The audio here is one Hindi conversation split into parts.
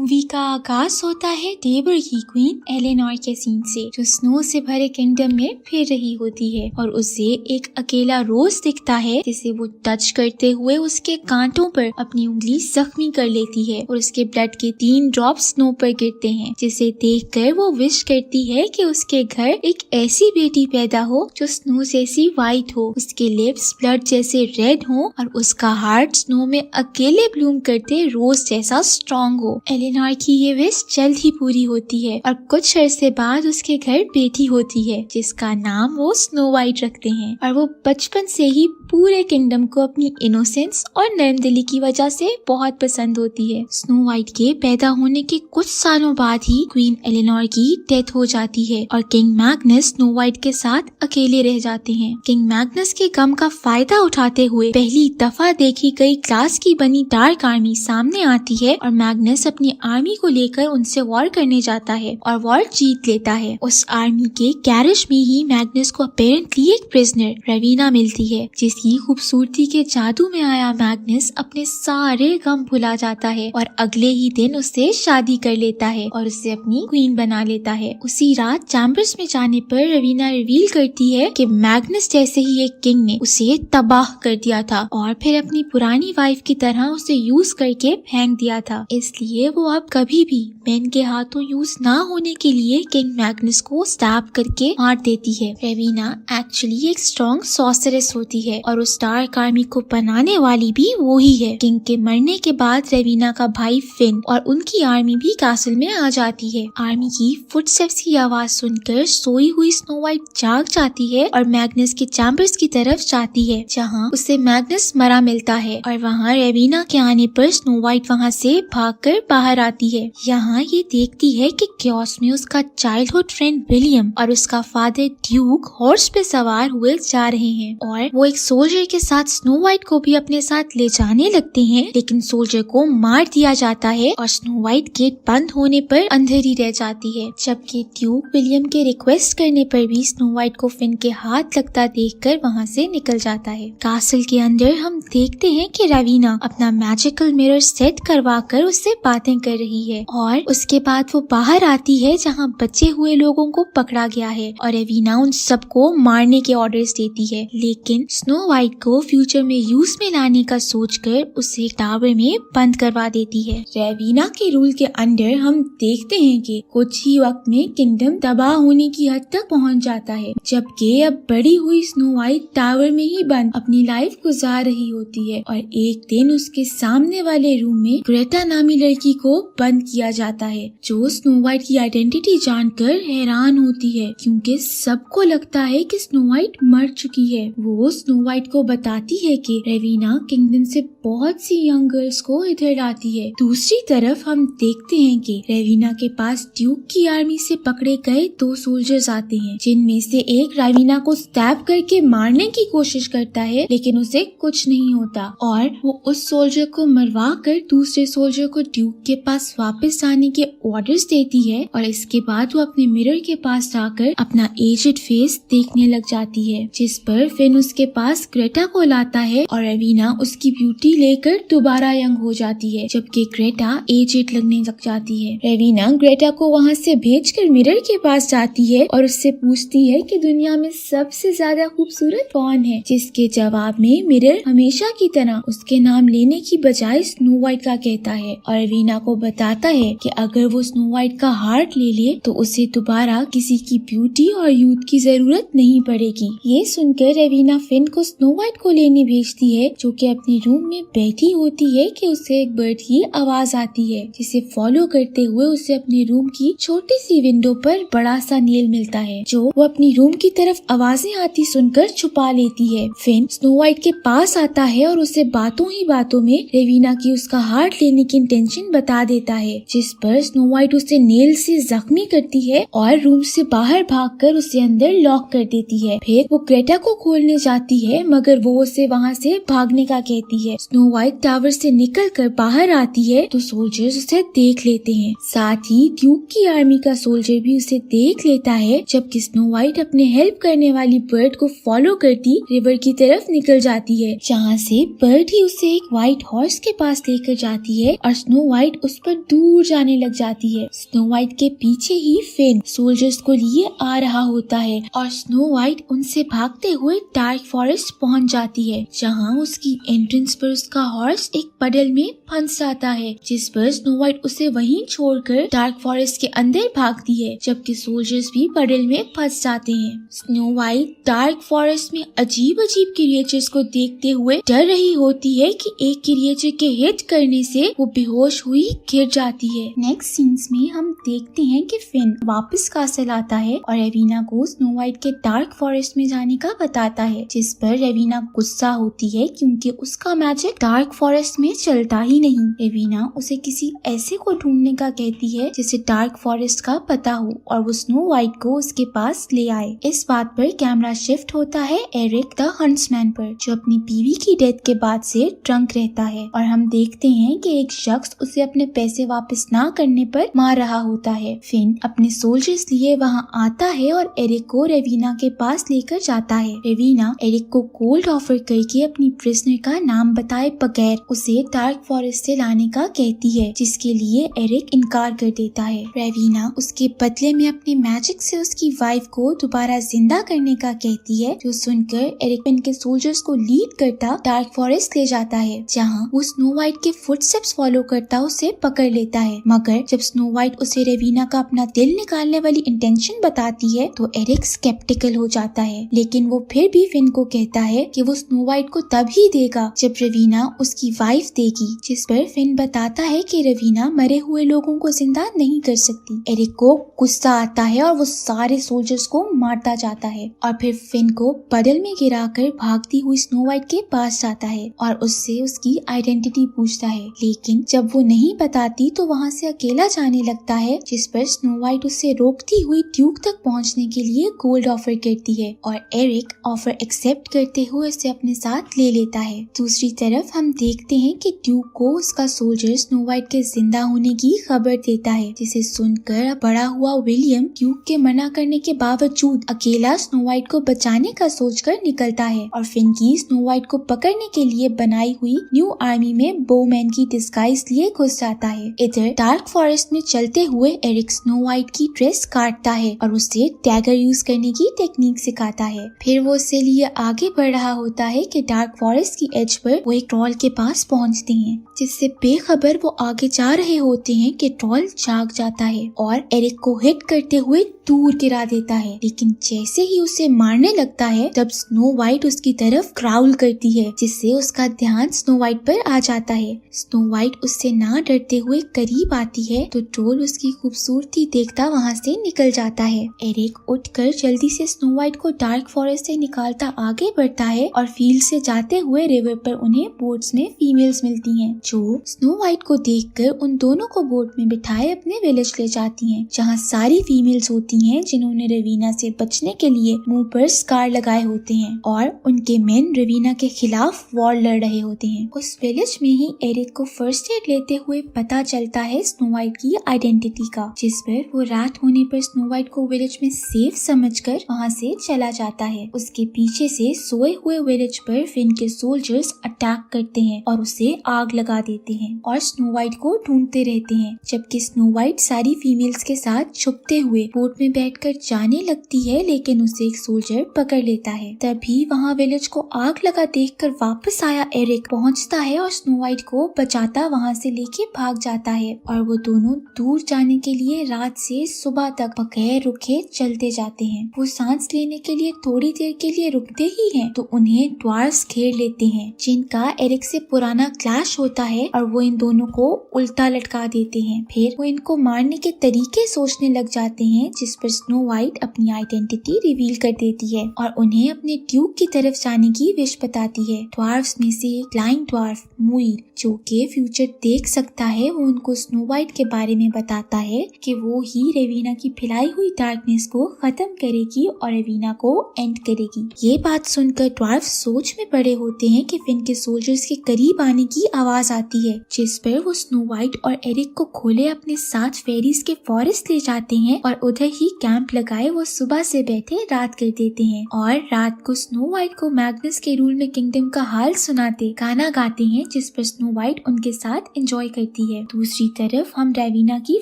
मूवी का आगाज होता है टेबर की क्वीन एलेनोर के सीन से, जो स्नो से भरे किंगडम में फिर रही होती है और उसे एक अकेला रोज दिखता है जिसे वो टच करते हुए उसके कांटों पर अपनी उंगली जख्मी कर लेती है और उसके ब्लड के 3 ड्रॉप स्नो पर गिरते हैं, जिसे देखकर वो विश करती है कि उसके घर एक ऐसी बेटी पैदा हो जो स्नो जैसी व्हाइट हो, उसके लिप्स ब्लड जैसे रेड हो और उसका हार्ट स्नो में अकेले ब्लूम करते रोज जैसा स्ट्रॉन्ग हो। एलेनोर की ये विश जल्द ही पूरी होती है और कुछ अरसे बाद उसके घर बेटी होती है जिसका नाम वो स्नो व्हाइट रखते हैं और वो बचपन से ही पूरे किंगडम को अपनी इनोसेंस और नरमदिली की वजह से बहुत पसंद होती है। स्नो व्हाइट के पैदा होने के कुछ सालों बाद ही क्वीन एलेनोर की डेथ हो जाती है और किंग मैग्नस स्नो व्हाइट के साथ अकेले रह जाते हैं। किंग मैग्नस के गम का फायदा उठाते हुए पहली दफा देखी गई ग्लास की बनी डार्क आर्मी सामने आती है और मैग्नस अपनी आर्मी को लेकर उनसे वॉर करने जाता है और वॉर जीत लेता है। उस आर्मी के कैरिज में ही मैग्नस को अपेरेंटली एक प्रिजनर रवीना मिलती है, जिसकी खूबसूरती के जादू में आया मैग्नस अपने सारे गम भुला जाता है और अगले ही दिन उससे शादी कर लेता है और उसे अपनी क्वीन बना लेता है। उसी रात चैम्बर्स में जाने पर रवीना रिवील करती है कि मैग्नस जैसे ही एक किंग ने उसे तबाह कर दिया था और फिर अपनी पुरानी वाइफ की तरह उसे यूज करके फेंक दिया था, इसलिए वो अब कभी भी मैन के हाथों यूज ना होने के लिए किंग मैग्नस को स्टैब करके मार देती है। रवीना एक्चुअली एक स्ट्रॉन्ग सॉर्सरेस होती है और उस डार्क आर्मी को बनाने वाली भी वो ही है। किंग के मरने के बाद रवीना का भाई फिन और उनकी आर्मी भी कासल में आ जाती है। आर्मी की फुटस्टेप्स की आवाज सुनकर सोई हुई स्नो व्हाइट जाग जाती है और मैग्नस के चैम्बर्स की तरफ जाती है, जहाँ उसे मैग्नस मरा मिलता है और वहाँ रवीना के आने पर स्नो व्हाइट वहाँ से भागकर बाहर आती है। यहाँ ये देखती है कि क्योस में उसका चाइल्डहुड फ्रेंड विलियम और उसका फादर ड्यूक हॉर्स पे सवार हुए जा रहे हैं और वो एक सोल्जर के साथ स्नो व्हाइट को भी अपने साथ ले जाने लगते हैं, लेकिन सोल्जर को मार दिया जाता है और स्नो व्हाइट गेट बंद होने पर अंधेरी रह जाती है, जबकि ड्यूक विलियम के रिक्वेस्ट करने पर भी स्नो व्हाइट को फिन के हाथ लगता देखकर वहाँ से निकल जाता है। कासल के अंदर हम देखते हैं कि रवीना अपना मैजिकल मिरर सेट करवा कर उससे बातें कर रही है और उसके बाद वो बाहर आती है जहाँ बचे हुए लोगों को पकड़ा गया है और रवीना उन सबको मारने के ऑर्डर्स देती है, लेकिन स्नो व्हाइट को फ्यूचर में यूज में लाने का सोचकर उसे टावर में बंद करवा देती है। रवीना के रूल के अंदर हम देखते हैं कि कुछ ही वक्त में किंगडम तबाह होने की हद तक पहुंच जाता है, जबकि अब बड़ी हुई स्नो व्हाइट टावर में ही बंद अपनी लाइफ गुजार रही होती है और एक दिन उसके सामने वाले रूम में ग्रेटा नामी लड़की को बंद किया जाता है, जो स्नो व्हाइट की आइडेंटिटी जानकर हैरान होती है क्योंकि सबको लगता है कि स्नो व्हाइट मर चुकी है। वो स्नो व्हाइट को बताती है कि रवीना किंगडम से बहुत सी यंग गर्ल्स को इधर लाती है। दूसरी तरफ हम देखते हैं कि रवीना के पास ड्यूक की आर्मी से पकड़े गए 2 सोल्जर्स आते हैं, जिनमें से एक रवीना को स्टैब करके मारने की कोशिश करता है, लेकिन उसे कुछ नहीं होता और वो उस सोल्जर को मरवा कर दूसरे सोल्जर को ड्यूक के पास वापस आने के ऑर्डर्स देती है और इसके बाद वो अपने मिरर के पास जाकर अपना एजेड फेस देखने लग जाती है, जिस पर फिन उसके पास ग्रेटा को लाता है और रवीना उसकी ब्यूटी लेकर दोबारा यंग हो जाती है, जबकि ग्रेटा एजेड लगने लग जाती है। रवीना ग्रेटा को वहाँ से भेजकर मिरर के पास जाती है और उससे पूछती है कि दुनिया में सबसे ज्यादा खूबसूरत कौन है, जिसके जवाब में मिरर हमेशा की तरह उसके नाम लेने की बजाय स्नो व्हाइट का कहता है और रवीना को बताता है कि अगर वो स्नो व्हाइट का हार्ट ले ले तो उसे दोबारा किसी की ब्यूटी और यूथ की जरूरत नहीं पड़ेगी। ये सुनकर रवीना फिन को स्नो व्हाइट को लेने भेजती है, जो कि अपने रूम में बैठी होती है कि उसे एक बर्ड की आवाज आती है, जिसे फॉलो करते हुए उसे अपने रूम की छोटी सी विंडो पर बड़ा सा नेल मिलता है, जो वो अपनी रूम की तरफ आवाजें आती सुनकर छुपा लेती है। फिन स्नो व्हाइट के पास आता है और उसे बातों ही बातों में रवीना की उसका हार्ट लेने की इंटेंशन बता देता है, जिस पर स्नो व्हाइट उसे नेल से जख्मी करती है और रूम से बाहर भागकर उसे अंदर लॉक कर देती है। फिर वो ग्रेटा को खोलने जाती है, मगर वो उसे वहाँ से भागने का कहती है। स्नो व्हाइट टावर से निकलकर बाहर आती है तो सोल्जर्स उसे देख लेते हैं, साथ ही ड्यूक की आर्मी का सोल्जर भी उसे देख लेता है, जबकि स्नो व्हाइट अपने हेल्प करने वाली बर्ड को फॉलो करती रिवर की तरफ निकल जाती है, जहाँ से बर्ड ही उसे एक व्हाइट हॉर्स के पास लेकर जाती है और स्नो व्हाइट उस उस पर दूर जाने लग जाती है। स्नो वाइट के पीछे ही फिन सोल्जर्स को लिए आ रहा होता है और स्नो वाइट उनसे भागते हुए डार्क फॉरेस्ट पहुंच जाती है, जहां उसकी एंट्रेंस पर उसका हॉर्स एक पडल में फंस जाता है, जिस पर स्नो वाइट उसे वहीं छोड़कर डार्क फॉरेस्ट के अंदर भागती है, जबकि सोल्जर्स भी पडल में फंस जाते हैं। स्नो वाइट डार्क फॉरेस्ट में अजीब अजीब क्रिएचर्स को देखते हुए डर रही होती है कि एक क्रिएचर के हिट करने से वो बेहोश हुई गिर जाती है। नेक्स्ट सीन्स में हम देखते हैं कि फिन वापस कासल आता है और रेविना को स्नो वाइट के डार्क फॉरेस्ट में जाने का बताता है, जिस पर रेविना गुस्सा होती है क्योंकि उसका मैजिक डार्क फॉरेस्ट में चलता ही नहीं। रेविना उसे किसी ऐसे को ढूंढने का कहती है जिसे डार्क फॉरेस्ट का पता हो और वो स्नो वाइट को उसके पास ले आए। इस बात पर कैमरा शिफ्ट होता है एरिक द हंट्समैन पर, जो अपनी बीवी की डेथ के बाद से ड्रंक रहता है और हम देखते हैं कि एक शख्स उसे अपने पैसे वापस ना करने पर मार रहा होता है। फिन अपने सोल्जर्स लिए वहां आता है और एरिक को रेविना के पास लेकर जाता है। रेविना एरिक को कोल्ड ऑफर करके अपनी प्रिजनर का नाम बताए बगैर उसे डार्क फॉरेस्ट से लाने का कहती है, जिसके लिए एरिक इनकार कर देता है। रेविना उसके बदले में अपने मैजिक से उसकी वाइफ को दोबारा जिंदा करने का कहती है, जो सुनकर एरिक फिन के सोल्जर्स को लीड करता डार्क फॉरेस्ट ले जाता है, जहाँ वो स्नो वाइट के फुटस्टेप्स फॉलो करता उसे पकड़ लेता है। मगर जब स्नो वाइट उसे रेविना का अपना दिल निकालने वाली इंटेंशन बताती है तो एरिक स्केप्टिकल हो जाता है, लेकिन वो फिर भी फिन को कहता है कि वो स्नो वाइट को तब ही देगा जब रेविना उसकी वाइफ देगी, जिस पर फिन बताता है कि रेविना मरे हुए लोगों को जिंदा नहीं कर सकती। एरिक को गुस्सा आता है और वो सारे सोल्जर्स को मारता जाता है और फिर फिन को पडल में गिराकर भागती हुई स्नो वाइट के पास जाता है और उससे उसकी आइडेंटिटी पूछता है, लेकिन जब वो नहीं बताती तो वहाँ से अकेला जाने लगता है, जिस पर स्नो वाइट उसे रोकती हुई ट्यूब तक पहुँचने के लिए गोल्ड ऑफर करती है और एरिक ऑफर एक्सेप्ट करते हुए उसे अपने साथ ले लेता है। दूसरी तरफ हम देखते हैं कि ट्यूब को उसका सोल्जर स्नो वाइट के जिंदा होने की खबर देता है, जिसे सुनकर बड़ा हुआ विलियम ट्यूब के मना करने के बावजूद अकेला स्नो वाइट को बचाने का सोचकर निकलता है और फिन की स्नो वाइट को पकड़ने के लिए बनाई हुई न्यू आर्मी में बोमैन की डिस्गाइज लिए घुस जाता है। इधर डार्क फॉरेस्ट में चलते हुए एरिक स्नो वाइट की ड्रेस काटता है और उसे डैगर यूज करने की टेक्निक सिखाता है। फिर वो उससे लिए आगे बढ़ रहा होता है कि डार्क फॉरेस्ट की एज पर वो एक ट्रॉल के पास पहुंचते हैं, जिससे बेखबर वो आगे जा रहे होते हैं कि ट्रॉल जाग जाता है और एरिक को हिट करते हुए दूर गिरा देता है, लेकिन जैसे ही उसे मारने लगता है तब स्नो वाइट उसकी तरफ ग्राउल करती है, जिससे उसका ध्यान स्नो वाइट पर आ जाता है। स्नो वाइट उससे ना डरते हुए करीब आती है तो ट्रोल उसकी खूबसूरती देखता वहाँ से निकल जाता है। एरिक उठकर जल्दी से स्नो वाइट को डार्क फॉरेस्ट से निकालता आगे बढ़ता है और फील्ड से जाते हुए रिवर पर उन्हें बोट्स में फीमेल्स मिलती हैं, जो स्नो वाइट को देखकर उन दोनों को बोट में बिठाए अपने विलेज ले जाती हैं, जहाँ सारी फीमेल्स होती हैं जिन्होंने रवीना से बचने के लिए मुंह पर स्कार लगाए होते हैं और उनके मेन रवीना के खिलाफ वॉर लड़ रहे होते हैं। उस विलेज में ही एरिक को फर्स्ट एड लेते हुए पता चलता है स्नो वाइट की आइडेंटिटी का, जिस पर वो रात होने पर स्नो वाइट को विलेज में सेफ समझकर वहाँ से चला जाता है। उसके पीछे से सोए हुए विलेज पर फिन के सोल्जर्स अटैक करते हैं और उसे आग लगा देते हैं और स्नो वाइट को ढूंढते रहते हैं, जबकि स्नो वाइट सारी फीमेल्स के साथ छुपते हुए बोट में बैठकर जाने लगती है, लेकिन उसे एक सोल्जर पकड़ लेता है। तभी वहाँ विलेज को आग लगा देखकर वापस आया एरिक पहुँचता है और स्नो वाइट को बचाता वहाँ से लेके भाग जाता है और वो दोनों दूर जाने के लिए रात से सुबह तक बगैर रुके चलते जाते हैं। वो सांस लेने के लिए थोड़ी देर के लिए रुकते ही हैं तो उन्हें ड्वार्फ्स घेर लेते हैं, जिनका एरिक से पुराना क्लैश होता है और वो इन दोनों को उल्टा लटका देते हैं। फिर वो इनको मारने के तरीके सोचने लग जाते हैं, जिस पर स्नो वाइट अपनी आइडेंटिटी रिवील कर देती है और उन्हें अपने ट्यूब की तरफ जाने की विश बताती है। ड्वार्फ्स में से एक फ्लाइंग ड्वार्फ मुइर, जो के फ्यूचर देख सकता है, वो उनको स्नो वाइट के बारे में बताता है कि वो ही रेविना की फैलाई हुई डार्कनेस को खत्म करेगी और रेविना को एंड करेगी। ये बात सुनकर ड्वार्फ सोच में पड़े होते हैं कि फिन के सोल्जर्स के करीब आने की आवाज आती है, जिस पर वो स्नो वाइट और एरिक को खोले अपने साथ फेरीज के फॉरेस्ट ले जाते हैं और उधर ही कैंप लगाए वो सुबह से बैठे रात कर देते हैं। और रात को स्नो वाइट को मैग्नस के रूल में किंगडम का हाल सुनाते गाना गाते हैं, जिस पर स्नो वाइट उनके साथ एंजॉय करती है। दूसरी तरफ हम रेविना की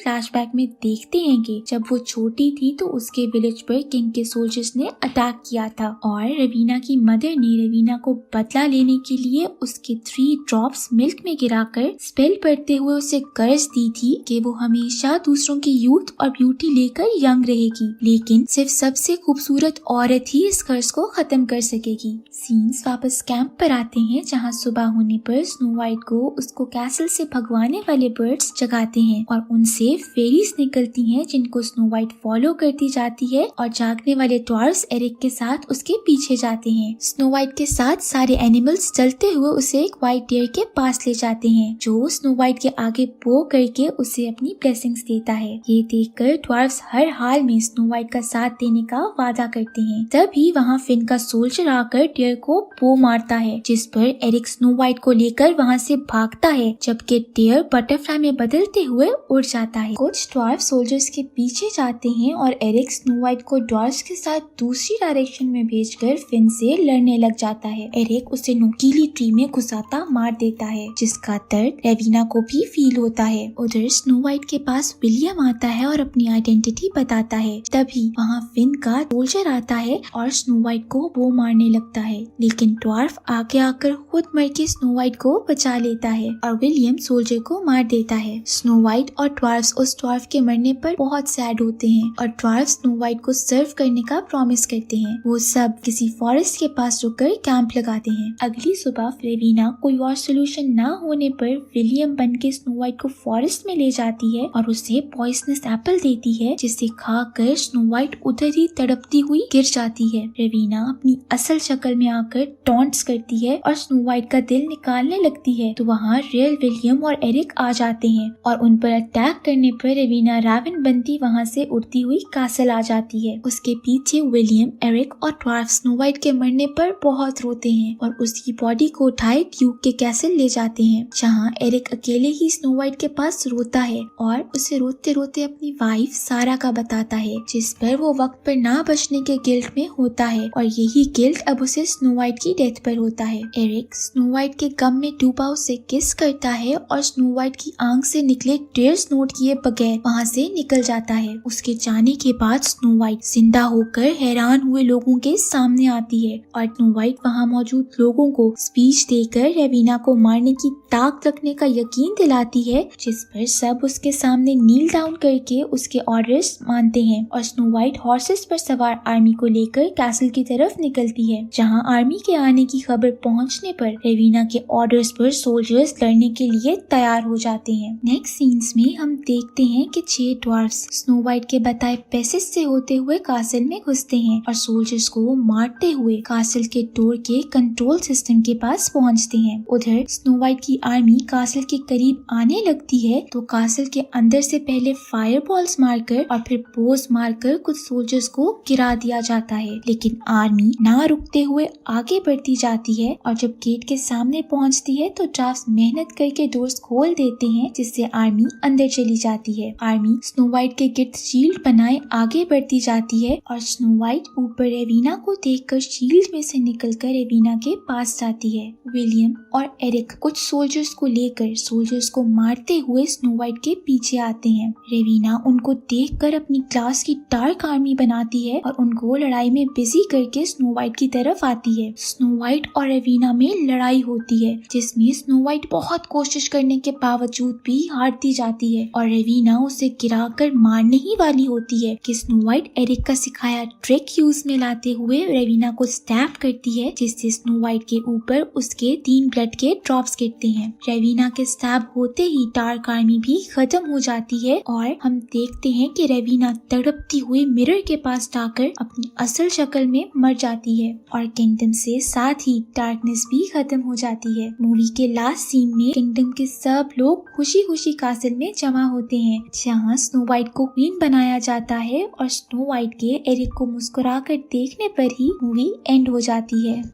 फ्लैशबैक में देखते हैं कि जब वो छोटी थी तो उसके विलेज पर किंग के सोल्जर्स ने अटैक किया था और रवीना की मदर ने रवीना को बदला लेने के लिए उसके 3 ड्रॉप्स मिल्क में गिराकर स्पेल पढ़ते हुए उसे कर्ज दी थी कि वो हमेशा दूसरों की यूथ और ब्यूटी लेकर यंग रहेगी, लेकिन सिर्फ सबसे खूबसूरत औरत ही इस कर्ज को खत्म कर सकेगी। सीन्स वापस कैंप पर आते हैं, जहाँ सुबह होने पर स्नो वाइट को उसको कैसल से भगवाने वाले बर्ड्स जगाते हैं और उनसे फेरीज निकलती हैं, जिनको स्नो वाइट फॉलो करती जाती है और जागने वाले ट्वार्फ्स एरिक के साथ उसके पीछे जाते हैं। स्नो वाइट के साथ सारे एनिमल्स चलते हुए उसे एक व्हाइट डियर के पास ले जाते हैं, जो स्नो वाइट के आगे पो करके उसे अपनी ब्लेसिंग्स देता है। ये देखकर ट्वार्फ्स हर हाल में स्नो वाइट का साथ देने का वादा करते हैं। तभी वहाँ फिन का सोल्जर आकर डियर को पो मारता है, जिस पर एरिक स्नो वाइट को लेकर वहाँ से भागता है, जबकि डियर बटरफ्लाई में बदलते हुए उड़ जाता है। कुछ ड्वार्फ सोल्जर्स के पीछे जाते हैं और एरिक स्नो वाइट को ड्वार्फ्स के साथ दूसरी डायरेक्शन में भेजकर फिन से लड़ने लग जाता है। एरिक उसे नुकीली ट्री में घुसाता मार देता है, जिसका दर्द रेविना को भी फील होता है। उधर स्नो वाइट के पास विलियम आता है और अपनी आइडेंटिटी बताता है। तभी वहाँ फिन का सोल्जर आता है और स्नो वाइट को वो मारने लगता है, लेकिन ड्वार्फ आगे आकर खुद मर के स्नो वाइट को बचा लेता है और विलियम सोल्जर को मार देता है। स्नो वाइट और ड्वार्फ्स उस ड्वार्फ के मरने पर बहुत सैड होते हैं और ड्वार्फ स्नो वाइट को सर्व करने का प्रॉमिस करते हैं। वो सब किसी फॉरेस्ट के पास रुककर कैंप लगाते हैं। अगली सुबह रेविना कोई और सोल्यूशन न होने पर विलियम बनके स्नो वाइट को फॉरेस्ट में ले जाती है और उसे पॉइजनस एप्पल देती है, जिसे खाकर स्नो वाइट उधर ही तड़पती हुई गिर जाती है। रेविना अपनी असल शक्ल में आकर टॉन्ट्स करती है और स्नो वाइट का दिल निकालने लगती है, तो वहाँ रियल विलियम और एरिक आ जाते हैं और उन पर अटैक करने पर रेविना रावन बनती वहाँ से उड़ती हुई कासल आ जाती है। उसके पीछे विलियम, एरिक और ड्वार्फ स्नो वाइट के मरने पर बहुत रोते हैं और उसकी बॉडी को उठाए ड्यूक के कैसल ले जाते हैं, जहाँ एरिक अकेले ही स्नो वाइट के पास रोता है और उसे रोते रोते अपनी वाइफ सारा का बताता है, जिस पर वो वक्त पर ना बचने के गिल्ट में होता है और यही गिल्ट अब उसे स्नो वाइट की डेथ पर होता है। एरिक स्नो वाइट के गम में डूबा उसे किस करता है और स्नो वाइट की आंख से निकले टीयर्स नोट किए बगैर वहाँ से निकल जाता है। उसके जाने के बाद स्नो वाइट जिंदा होकर हैरान हुए लोगों के सामने आती है और स्नो वाइट वहाँ मौजूद लोगों को स्पीच देकर रेविना को मारने की ताक रखने का यकीन दिलाती है, जिस पर सब उसके सामने नील डाउन करके उसके ऑर्डर्स मानते हैं और स्नो वाइट हॉर्सेस पर सवार आर्मी को लेकर कैसल की तरफ निकलती है, जहाँ आर्मी के आने की खबर पहुँचने पर रेविना के ऑर्डर्स पर सोल्जर्स लड़ने के लिए तैयार हो जाते हैं। नेक्स्ट सीन्स में हम देखते हैं कि 6 ड्वार्फ्स स्नो वाइट के बताए पैसेज से होते हुए कासल में घुसते हैं और सोल्जर्स को मारते हुए कासल के डोर के कंट्रोल सिस्टम के पास पहुंचते हैं। उधर स्नो वाइट की आर्मी कासल के करीब आने लगती है, तो कासल के अंदर से पहले फायरबॉल्स मारकर और फिर बोस मारकर कुछ सोल्जर्स को गिरा दिया जाता है, लेकिन आर्मी ना रुकते हुए आगे बढ़ती जाती है और जब गेट के सामने पहुंचती है तो ड्राफ्ट्स मेहनत करके डोर्स खोल देते हैं, जिससे आर्मी अंदर चली जाती है। आर्मी स्नो वाइट के गिर्द शील्ड बनाए आगे बढ़ती जाती है और स्नो वाइट ऊपर रेविना को देखकर शील्ड में से निकलकर रेविना के पास जाती है। विलियम और एरिक कुछ सोल्जर्स को लेकर सोल्जर्स को मारते हुए स्नो वाइट के पीछे आते हैं। रेविना उनको देखकर अपनी क्लास की डार्क आर्मी बनाती है और उनको लड़ाई में बिजी करके स्नो वाइट की तरफ आती है। स्नो वाइट और रेविना में लड़ाई होती है, जिसमें स्नो वाइट बहुत कोशिश करने के बावजूद भी हारती जाती है और रेविना उसे गिराकर मारने ही वाली होती है कि स्नो वाइट एरिक का सिखाया ट्रिक यूज में लाते हुए रेविना को स्टैप करती है, जिससे स्नो वाइट के ऊपर उसके 3 ब्लड के ड्रॉप्स गिरते हैं। रेविना के स्टैप होते ही डार्क आर्मी भी खत्म हो जाती है और हम देखते हैं कि रेविना तड़पती हुई मिरर के पास जाकर अपनी असल शक्ल में मर जाती है और किंगडम से साथ ही डार्कनेस भी खत्म हो जाती है। मूवी के लास्ट सीन में किंगडम के सब लोग खुशी खुशी कासल में जमा होते हैं, जहाँ स्नो वाइट को क्वीन बनाया जाता है और स्नो वाइट के एरिक को मुस्कुराकर देखने पर ही मूवी एंड हो जाती है।